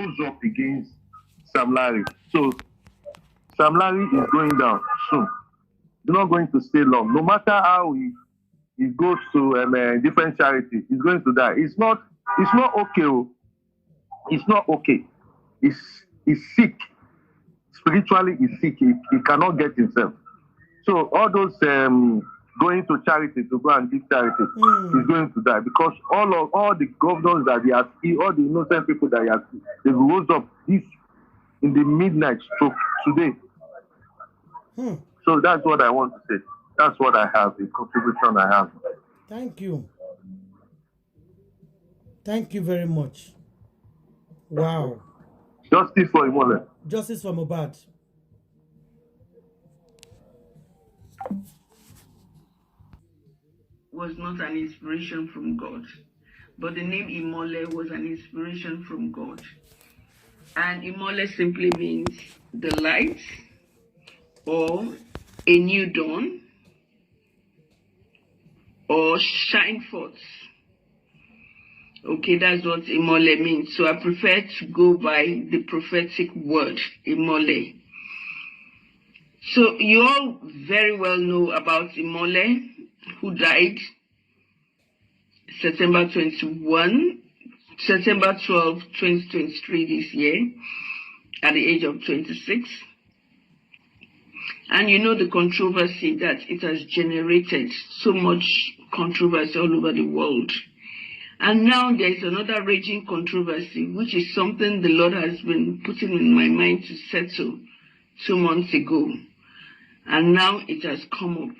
rose up against Sam Larry. So Sam Larry is going down soon. He's not going to stay long. No matter how he goes to different charities, he's going to die. It's not okay. It's not okay. He's sick. Spiritually, he's sick. He cannot get himself. So all those going to charity to go and give charity, he's going to die because all the governors that he has, all the innocent people that he has, they rose up this in the midnight stroke today. So that's what I want to say. That's what I have, the contribution I have. Thank you. Thank you very much. Wow. Justice for Imole. Justice for Mohbad. Was not an inspiration from God, but the name Imole was an inspiration from God. And Imole simply means the light or a new dawn or shine forth. Okay, that's what Imole means. So I prefer to go by the prophetic word, Imole. So you all very well know about Imole, who died September 12, 2023 this year, at the age of 26. And you know the controversy that it has generated, so much controversy all over the world. And now there is another raging controversy, which is something the Lord has been putting in my mind to settle 2 months ago. And now it has come up.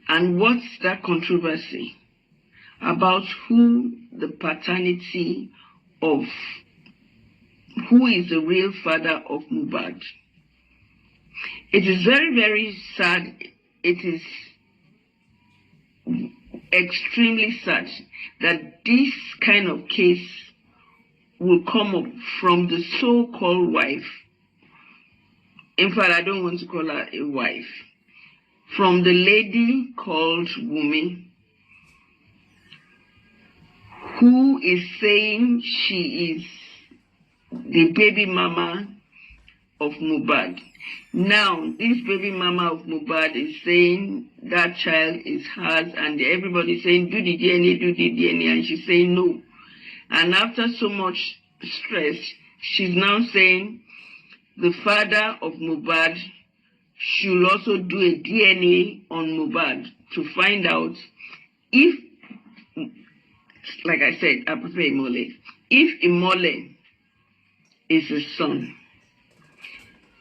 And what's that controversy? About who the paternity of, who is the real father of Mohbad. It is very, very sad. It is extremely sad that this kind of case will come up from the so-called wife. In fact, I don't want to call her a wife. From the lady called Wunmi, who is saying she is the baby mama of Mohbad. Now, this baby mama of Mohbad is saying that child is hers, and everybody saying, do the DNA, and she's saying no. And after so much stress, she's now saying the father of Mohbad should also do a DNA on Mohbad to find out if, like I said, I prefer Imole. If Imole is his son.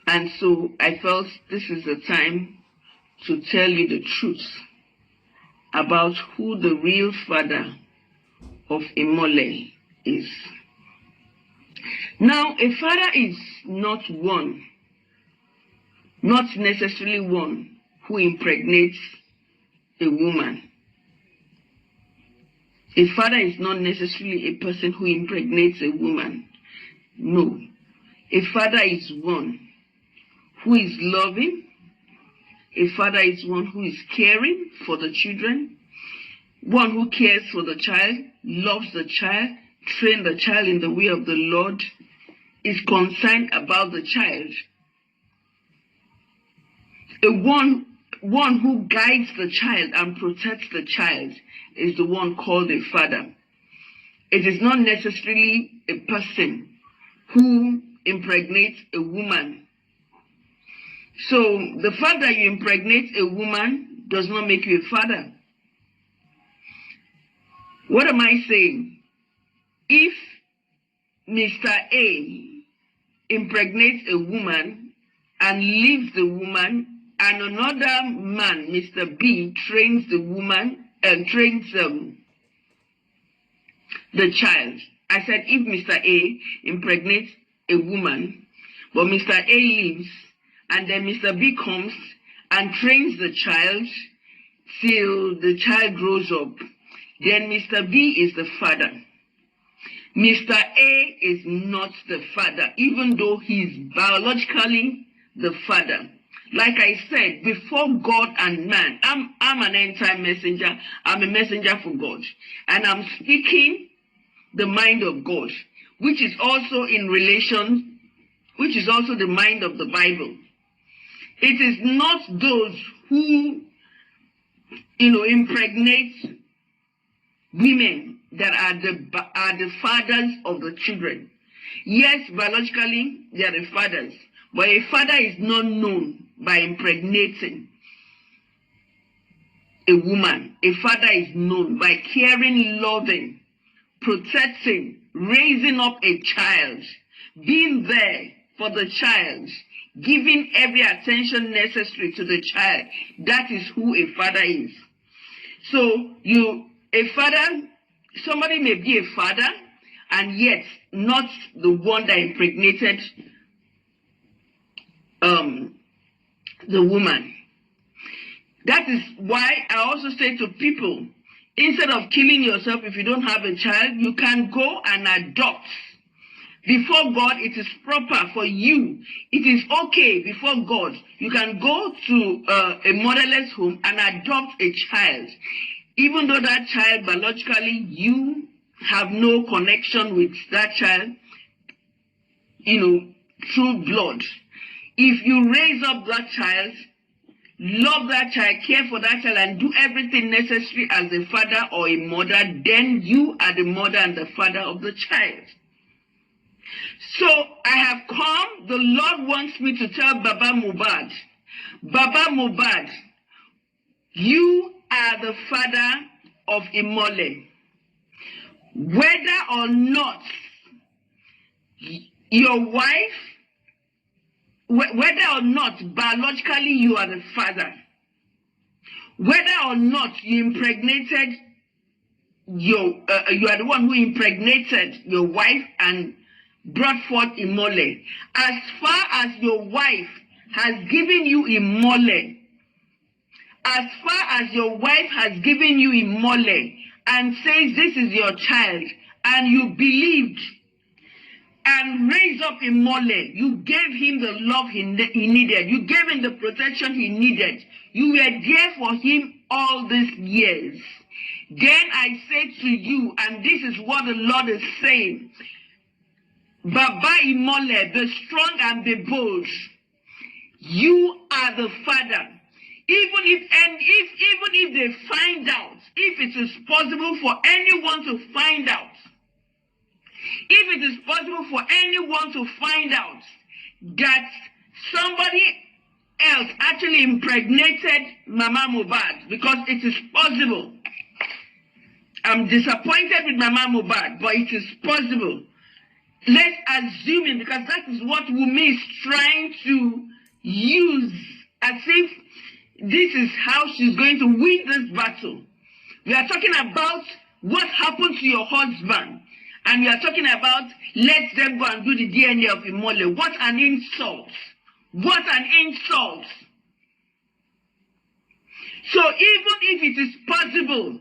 And so I felt this is the time to tell you the truth about who the real father of Imole is. Now, a father is not one, not necessarily one who impregnates a woman. A father is not necessarily a person who impregnates a woman. No. A father is one who is loving. A father is one who is caring for the children. One who cares for the child, loves the child, trains the child in the way of the Lord, is concerned about the child. One who guides the child and protects the child is the one called a father. It is not necessarily a person who impregnates a woman. So the fact that you impregnate a woman does not make you a father. What am I saying? If Mr. A impregnates a woman and leaves the woman, and another man, Mr. B, trains the woman and trains the child. I said if Mr. A impregnates a woman, but Mr. A leaves, and then Mr. B comes and trains the child till the child grows up, then Mr. B is the father. Mr. A is not the father, even though he's biologically the father. Like I said, before God and man, I'm an end-time messenger. I'm a messenger for God. And I'm speaking the mind of God. which is also in relation, which is also the mind of the Bible. It is not those who, impregnate women that are the fathers of the children. Yes, biologically, they are the fathers, but a father is not known by impregnating a woman. A father is known by caring, loving, protecting, raising up a child, being there for the child, giving every attention necessary to the child. That is who a father is. So somebody may be a father and yet not the one that impregnated the woman. That is why I also say to people, instead of killing yourself if you don't have a child, you can go and adopt. Before God, it is proper for you. It is okay before God. You can go to a motherless home and adopt a child. Even though that child, biologically, you have no connection with that child, through blood. If you raise up that child, love that child, care for that child, and do everything necessary as a father or a mother, then you are the mother and the father of the child. So I have come, the Lord wants me to tell Baba Mohbad, Baba Mohbad, you are the father of Imole. Whether or not your wife, whether or not biologically you are the father, whether or not you impregnated you are the one who impregnated your wife and brought forth Imole. As far as your wife has given you Imole, as far as your wife has given you Imole and says this is your child, and you believed and raised up Imole, you gave him the love he needed, you gave him the protection he needed, you were there for him all these years. Then I say to you, and this is what the Lord is saying, Baba Imole, be strong and be bold. You are the father. Even if they find out, if it is possible for anyone to find out, if it is possible for anyone to find out that somebody else actually impregnated Mama Mohbad, because it is possible. I'm disappointed with Mama Mohbad, but it is possible. Let's assume it, because that is what Wunmi is trying to use, as if this is how she's going to win this battle. We are talking about what happened to your husband, and we are talking about let them go and do the DNA of Imole. What an insult! What an insult! So even if it is possible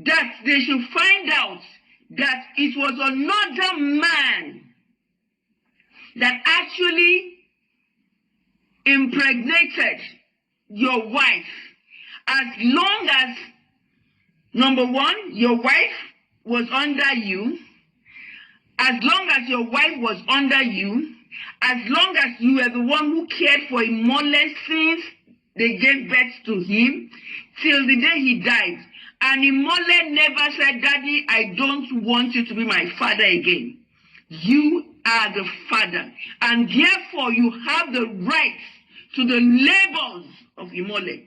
that they should find out that it was another man that actually impregnated your wife, as long as, number one, your wife was under you, as long as your wife was under you, as long as you were the one who cared for Imole since they gave birth to him, till the day he died, and Imole never said, Daddy, I don't want you to be my father again. You are the father, and therefore you have the right to the labors of Imole.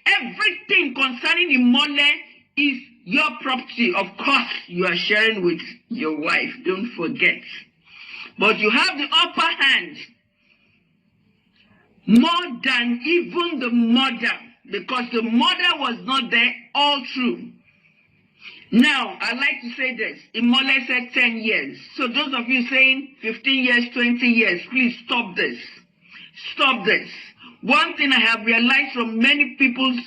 Everything concerning Imole is your property. Of course, you are sharing with your wife, don't forget. But you have the upper hand more than even the mother, because the mother was not there all through. Now, I'd like to say this. Imole said 10 years. So those of you saying 15 years, 20 years, please stop this. Stop this. One thing I have realized from many people's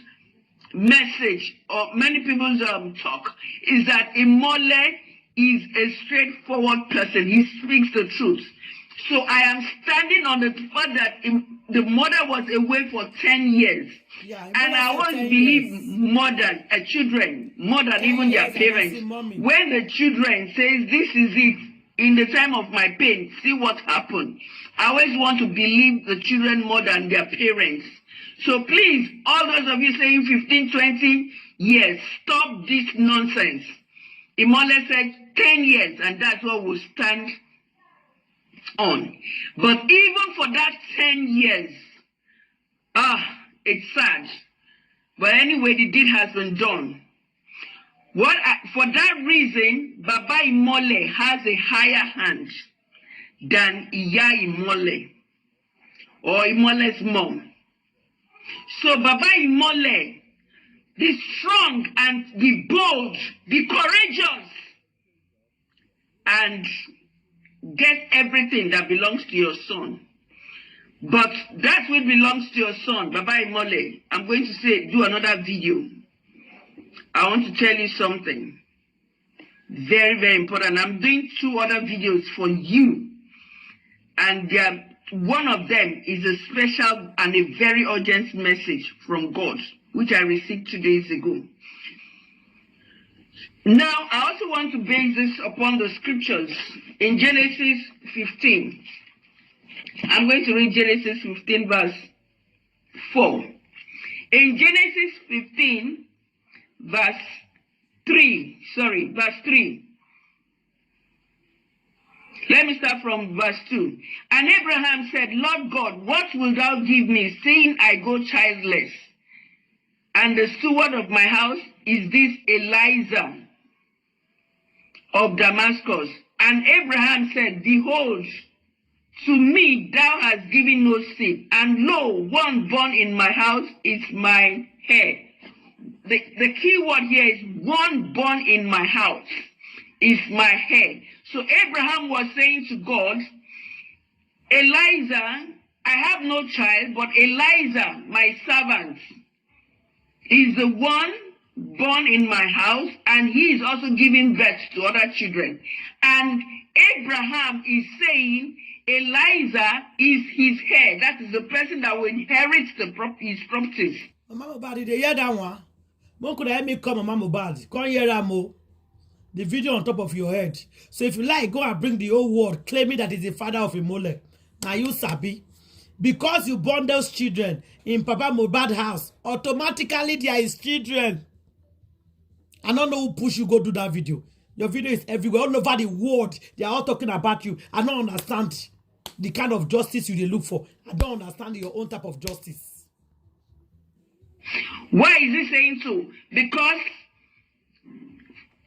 message or many people's talk is that Imole is a straightforward person. He speaks the truth. So I am standing on the fact that the mother was away for 10 years. Yeah, and I always believe mothers, children, more than even their parents. When the children says this is it, in the time of my pain, see what happened. I always want to believe the children more than their parents. So please, all those of you saying 15, 20 years, stop this nonsense. Imole said 10 years, and that's what we'll stand on. But even for that 10 years, it's sad. But anyway, the deed has been done. For that reason, Baba Imole has a higher hand than Iya Imole or Imole's mom. So Baba Imole, be strong and be bold, be courageous, and get everything that belongs to your son. But that which belongs to your son, Baba Imole, I'm going to do another video. I want to tell you something very, very important. I'm doing 2 other videos for you. And one of them is a special and a very urgent message from God, which I received 2 days ago. Now, I also want to base this upon the scriptures in Genesis 15. I'm going to read Genesis 15 verse 4. In Genesis 15 verse 3. Let me start from verse 2. And Abraham said, Lord God, what wilt thou give me, seeing I go childless? And the steward of my house is this Eliezer of Damascus. And Abraham said, behold, to me thou hast given no seed, and lo, one born in my house is my heir. The key word here is one born in my house is my head. So Abraham was saying to God, Eliezer, I have no child, but Eliezer, my servant, is the one born in my house, and he is also giving birth to other children. And Abraham is saying Eliezer is his heir. That is the person that will inherit his properties. Mama Mohbad, they hear that one? What could I make come, Mama Mohbad? Come here, Ramo. The video on top of your head. So if you like, go and bring the whole world claiming that is the father of Imole. Now you sabi. Because you born those children in Papa Mohbad's house, automatically they are his children. I don't know who push you go do that video. Your video is everywhere, all over the world. They are all talking about you. I don't understand the kind of justice you look for. I don't understand your own type of justice. Why is he saying so? Because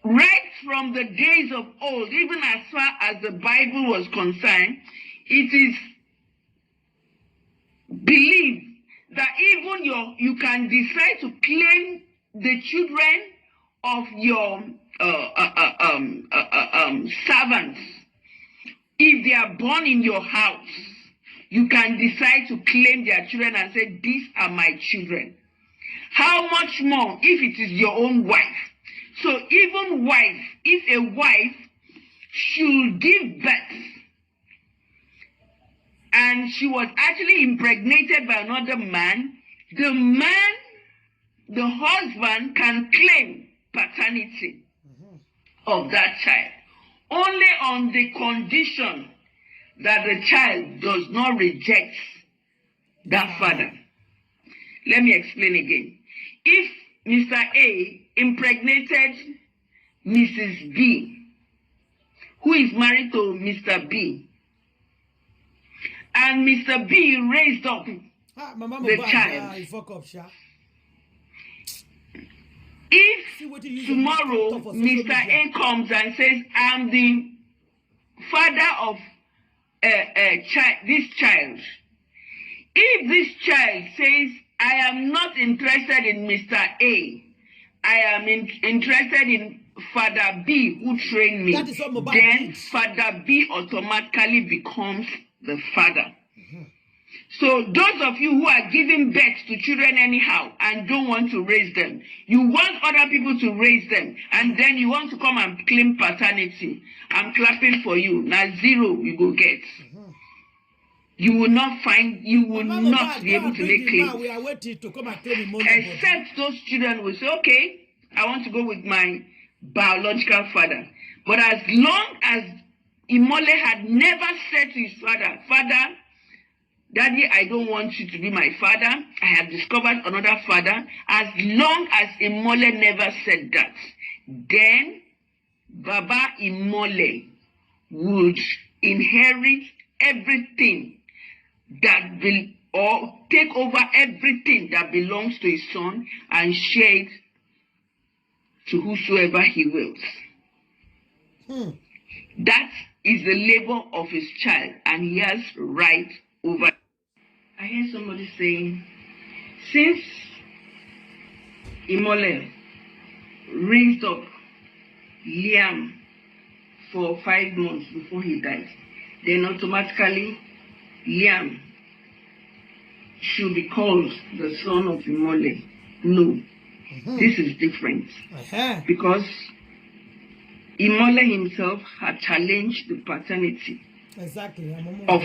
right from the days of old, even as far as the Bible was concerned, it is believed that even you can decide to claim the children of your servants. If they are born in your house, you can decide to claim their children and say, these are my children. How much more if it is your own wife? So even wife, if a wife should give birth and she was actually impregnated by another man, the husband can claim paternity of that child, only on the condition that the child does not reject that father. Let me explain again. If Mr. A impregnated Mrs. B, who is married to Mr. B, and Mr. B raised up the child, if tomorrow Mr. A comes and says, I'm the father of this child, if this child says, I am not interested in Mr. A, I am interested in Father B who trained me, then Father B automatically becomes the father. So those of you who are giving birth to children anyhow and don't want to raise them, you want other people to raise them, and then you want to come and claim paternity, I'm clapping for you. Now zero you go get. You will not be able to make claims. We are waiting to come and claim him. Except those children will say, okay, I want to go with my biological father. But as long as Imole had never said to his father, Father, Daddy, I don't want you to be my father. I have discovered another father. As long as Imole never said that, then Baba Imole would inherit everything that will, or take over everything that belongs to his son and share it to whosoever he wills. That is the labor of his child, and he has right over. I hear somebody saying, since Imole raised up Liam for 5 months before he died, then automatically Liam should be called the son of Imole. No, this is different. Because Imole himself had challenged the paternity of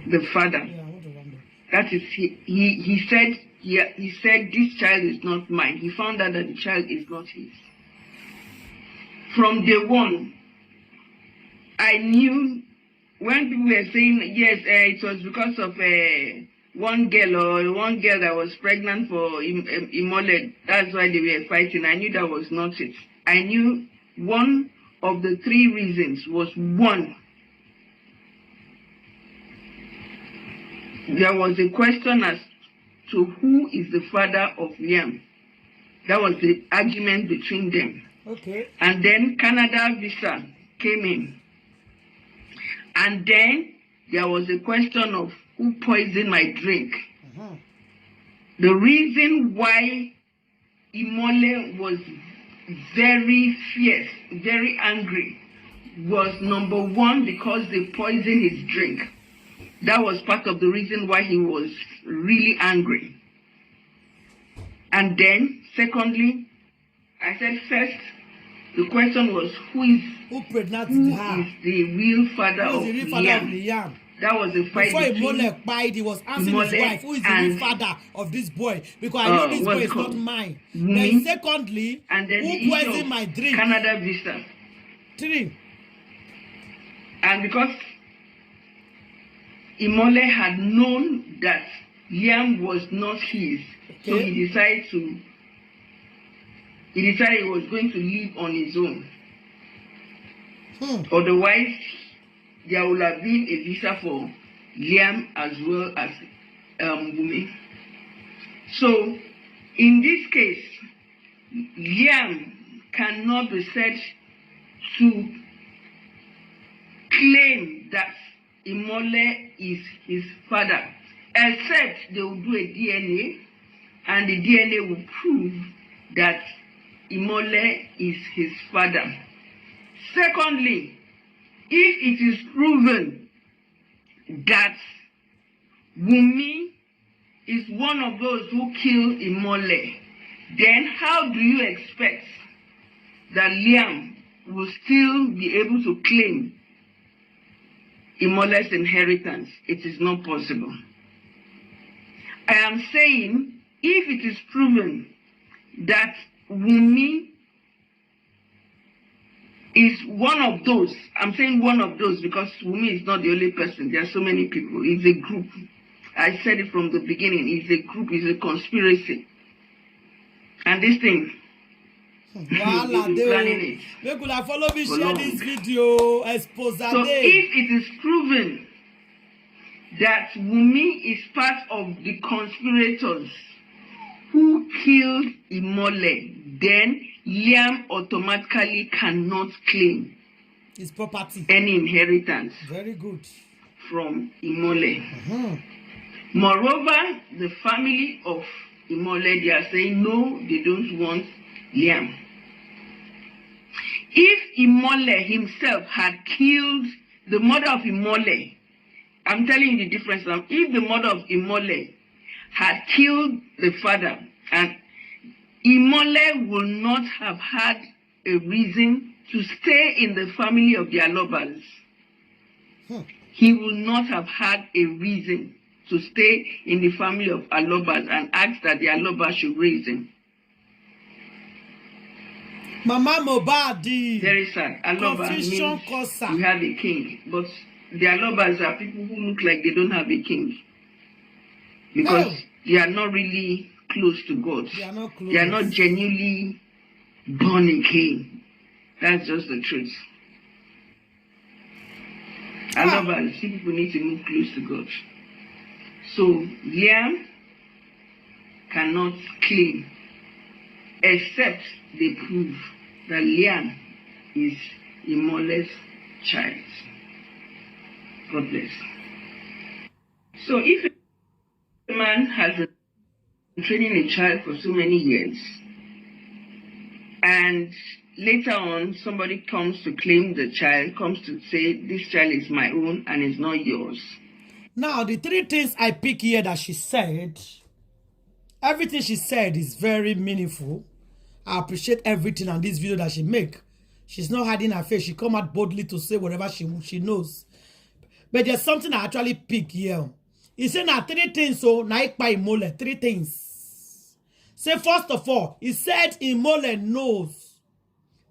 the father. That is, he said this child is not mine. He found out that the child is not his. From day one, I knew when people were saying, yes, it was because of one girl that was pregnant for Imole, that's why they were fighting. I knew that was not it. I knew one of the 3 reasons was, one, there was a question as to who is the father of Liam. That was the argument between them. Okay. And then Canada visa came in. And then there was a question of who poisoned my drink. The reason why Imole was very fierce, very angry, was number 1, because they poisoned his drink. That was part of the reason why he was really angry. And then, secondly, I said first, the question was who is the real father of Liam? That was the fight before between Imole died, he was asking his wife, who is the real father of this boy? Because I know this boy is not mine. Then secondly, and then who poisoned my drink? Canada visa. 3. And because Imole had known that Liam was not his, so he decided he was going to live on his own. Otherwise, there would have been a visa for Liam as well as Wunmi. So, in this case, Liam cannot be said to claim that Imole is his father, except they will do a DNA, and the DNA will prove that Imole is his father. Secondly, if it is proven that Wunmi is one of those who killed Imole, then how do you expect that Liam will still be able to claim Imole's inheritance? It is not possible. I am saying, if it is proven that Wunmi is one of those, I'm saying one of those because Wunmi is not the only person. There are so many people. It's a group. I said it from the beginning. It's a group. It's a conspiracy. And this thing, planning it. They could have followed me, share this video, expose that. So if it is proven that Wunmi is part of the conspirators who killed Imole, then Liam automatically cannot claim his property, any inheritance. Very good. From Imole. Moreover, the family of Imole, they are saying no, they don't want Liam. If Imole himself had killed the mother of Imole, I'm telling you the difference now. If the mother of Imole had killed the father, and Imole will not have had a reason to stay in the family of the Alobas. He will not have had a reason to stay in the family of Alobas and ask that the Alobas should raise him. Mama Mohbad. Very sad. Aloba Confusion means causer. we have a king, but the Alobas are people who look like they don't have a king because Oh, they are not really close to God. they are not They are not close. genuinely born again. That's just the truth. Ah, Alobas, people need to move close to God. So Liam cannot claim except they prove that Liam is a molest child. God bless. So if a man has been training a child for so many years and later on somebody comes to claim the child, comes to say this child is my own and is not yours. now, the three things I pick here that she said, everything she said is very meaningful. I appreciate everything on this video that she make. She's not hiding her face. She come out boldly to say whatever she knows. But there's something I actually pick here. He said now three things, so now Imole, three things. Say first of all, he said Imole knows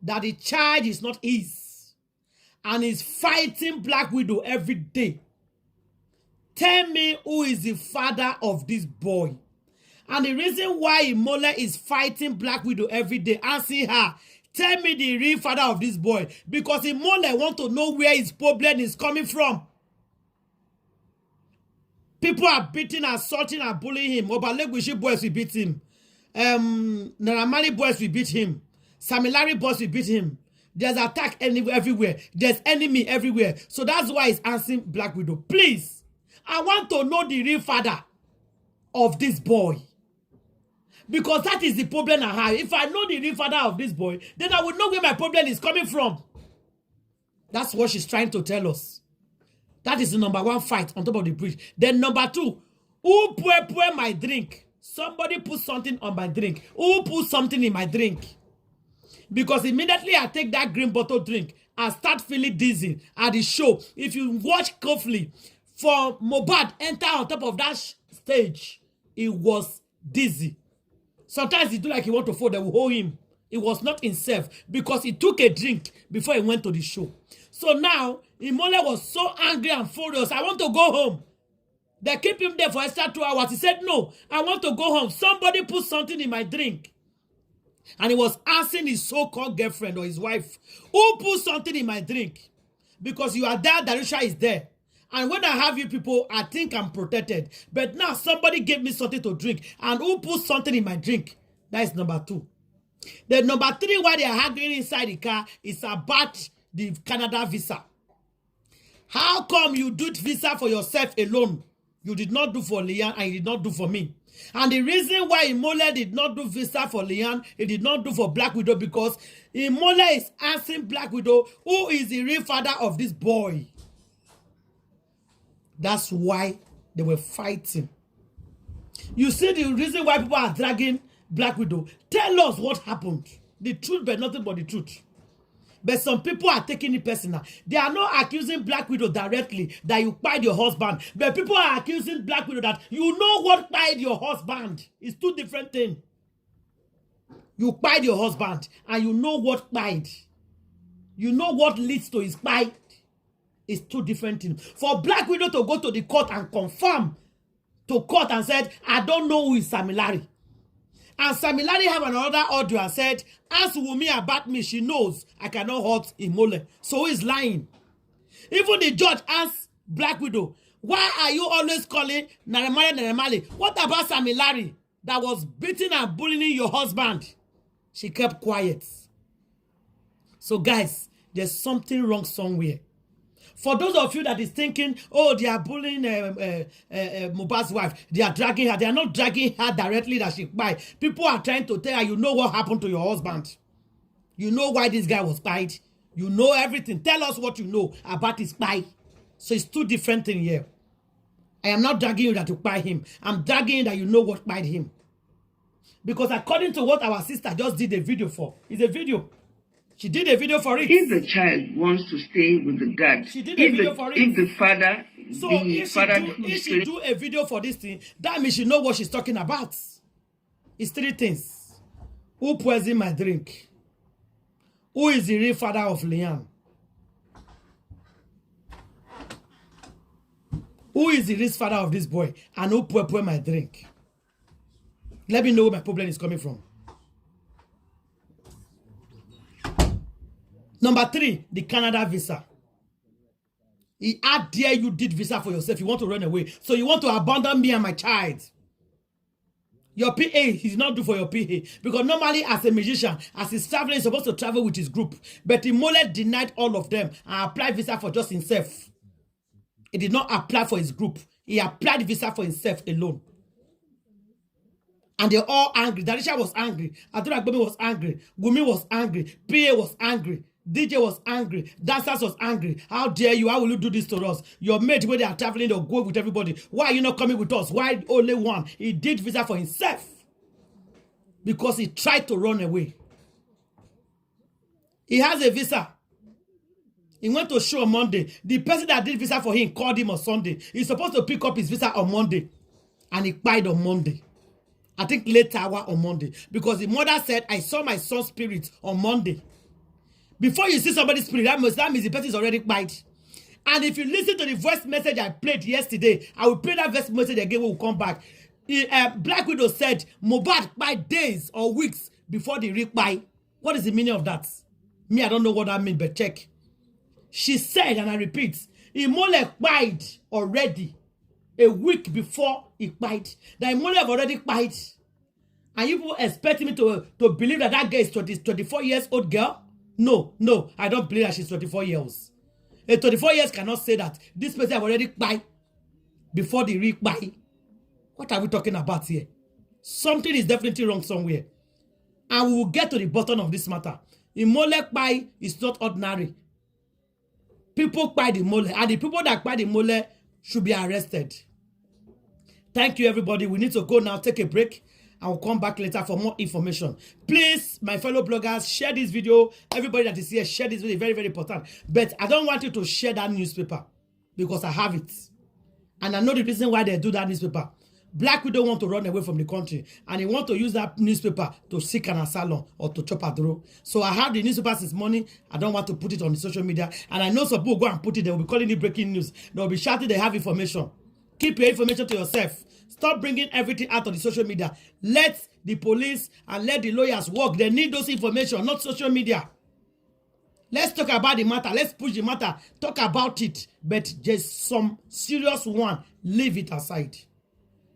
that the child is not his and is fighting Black Widow every day. Tell me who is the father of this boy. And the reason why Imole is fighting Black Widow every day, asking her, tell me the real father of this boy. Because Imole want to know where his problem is coming from. People are beating, assaulting, and bullying him. Obalegwishi boys will beat him. Naramali boys will beat him. Samilari boys will beat him. There's attack everywhere. There's enemy everywhere. So that's why he's asking Black Widow. Please, I want to know the real father of this boy. Because that is the problem I have. If I know the real father of this boy, then I will know where my problem is coming from. That's what she's trying to tell us. That is the number one fight on top of the bridge. Then number two, who pour my drink? Somebody put something on my drink. Who put something in my drink? Because immediately I take that green bottle drink, I start feeling dizzy at the show. If you watch carefully, for Mohbad enter on top of that stage, it was dizzy. Sometimes he do like he want to fall, they will hold him. It was not himself because he took a drink before he went to the show. So now, Imole was so angry and furious. I want to go home. They keep him there for extra 2 hours. He said, no, I want to go home. Somebody put something in my drink. And he was asking his so-called girlfriend or his wife, who put something in my drink? Because you are there, Darusha is there. And when I have you people, I think I'm protected. But now somebody gave me something to drink. And who put something in my drink? That is number two. The number three, why they are arguing inside the car, is about the Canada visa. How come you do visa for yourself alone? You did not do for Leanne and you did not do for me. And the reason why Imole did not do visa for Leanne, he did not do for Black Widow, because Imole is asking Black Widow, who is the real father of this boy? That's why they were fighting. You see the reason why people are dragging Black Widow. Tell us what happened. The truth, but nothing but the truth. But some people are taking it personal. They are not accusing Black Widow directly that you kpai your husband. But people are accusing Black Widow that you know what kpai your husband. It's two different things. You kpai your husband and you know what kpai. You know what leads to his kpai. It's two different things. For Black Widow to go to the court and confirm to court and said, I don't know who is Samilari. And Samilari have another audio and said, ask Wunmi about me, she knows I cannot hurt Imole. So who is lying? Even the judge asked Black Widow, why are you always calling Naramali? What about Samilari that was beating and bullying your husband? She kept quiet. So guys, there's something wrong somewhere. For those of you that is thinking, oh, they are bullying Mohbad's wife, they are dragging her. They are not dragging her directly that she kpai. People are trying to tell her, you know what happened to your husband. You know why this guy was kpai. You know everything. Tell us what you know about his kpai. So it's two different things here. I am not dragging you that you kpai him. I'm dragging you that you know what kpai him. Because according to what our sister just did a video for, it's a video. She did a video for it. If the child wants to stay with the dad, she did a video for it. If the father, so if she do a video for this thing, that means she know what she's talking about. It's three things. Who poisoned my drink? Who is the real father of Liam? Who is the real father of this boy? And who pour my drink? Let me know where my problem is coming from. Number 3, the Canada visa. How dare you did visa for yourself? You want to run away. So you want to abandon me and my child. Your PA, he's not do for your PA. Because normally as a musician, as he's traveling, he's supposed to travel with his group. But Imole denied all of them and applied visa for just himself. He did not apply for his group. He applied visa for himself alone. And they're all angry. Darisha was angry. Adura Gbomi was angry. Wunmi was angry. PA was angry. DJ was angry. Dancers was angry. How dare you? How will you do this to us? Your mate, when they are traveling, they'll go with everybody. Why are you not coming with us? Why only one? He did visa for himself. Because he tried to run away. He has a visa. He went to show on Monday. The person that did visa for him called him on Sunday. He's supposed to pick up his visa on Monday. And he died on Monday. I think late hour on Monday. Because the mother said, I saw my son's spirit on Monday. Before you see somebody's spirit, that means the person is already died. And if you listen to the voice message I played yesterday, I will play that voice message again when we come back. Black Widow said, Mohbad by days or weeks before the rebuy. What is the meaning of that? Me, I don't know what that means, but check. She said, and I repeat, Imole died already a week before he died. That Imole have already died. And you people expect me to believe that that girl is 24 years old girl? No, I don't believe that she's 24 years. A 24 years cannot say that this person have already died before the rebuy. What are we talking about here? Something is definitely wrong somewhere. And we will get to the bottom of this matter. Imole buy is not ordinary. People buy the mole, and the people that buy the mole should be arrested. Thank you, everybody. We need to go now, take a break. I will come back later for more information. Please, my fellow bloggers, share this video. Everybody that is here, share this video. Very, very important. But I don't want you to share that newspaper because I have it. And I know the reason why they do that newspaper. Black Widow want to run away from the country, and he want to use that newspaper to seek an asylum or to chop a draw. So I have the newspaper since morning. I don't want to put it on the social media. And I know some people go and put it. They will be calling it breaking news. They will be shouting they have information. Keep your information to yourself. Stop bringing everything out on the social media. Let the police and let the lawyers work. They need those information, not social media. Let's talk about the matter. Let's push the matter. Talk about it. But just some serious one. Leave it aside.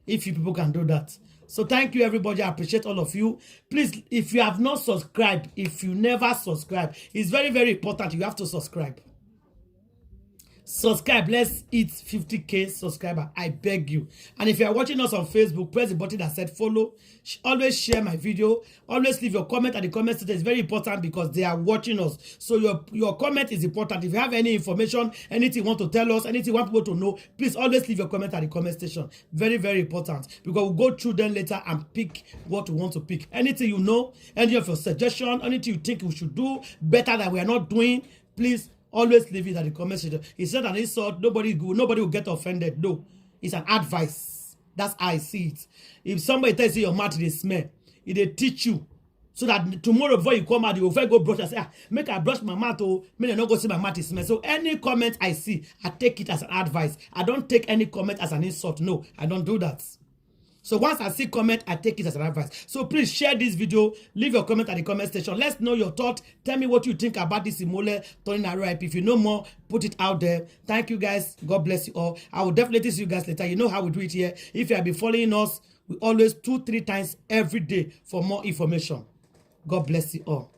If you people can do that. So thank you, everybody. I appreciate all of you. Please, if you have not subscribed, if you never subscribe, it's very, very important. You have to subscribe. Subscribe. Let's hit 50k subscriber. I beg you. And if you are watching us on Facebook, press the button that said follow. Always share my video. Always leave your comment at the comment section. It's very important because they are watching us. So your comment is important. If you have any information, anything you want to tell us, anything you want people to know, please always leave your comment at the comment section. Very, very important. Because we'll go through them later and pick what we want to pick. Anything you know, any of your suggestion, anything you think we should do better that we are not doing, please always leave it at the comment section. It's not an insult. Nobody will get offended. No. It's an advice. That's how I see it. If somebody tells you your mouth is smell, it they teach you. So that tomorrow before you come out, you will go brush and say, make I brush my mouth or make I not go see my mouth is smell. So any comment I see, I take it as an advice. I don't take any comment as an insult. No, I don't do that. So once I see comment, I take it as an advice. So please share this video. Leave your comment at the comment section. Let's know your thought. Tell me what you think about this Imole turning ripe. If you know more, put it out there. Thank you guys. God bless you all. I will definitely see you guys later. You know how we do it here. If you have been following us, we always 2-3 times every day for more information. God bless you all.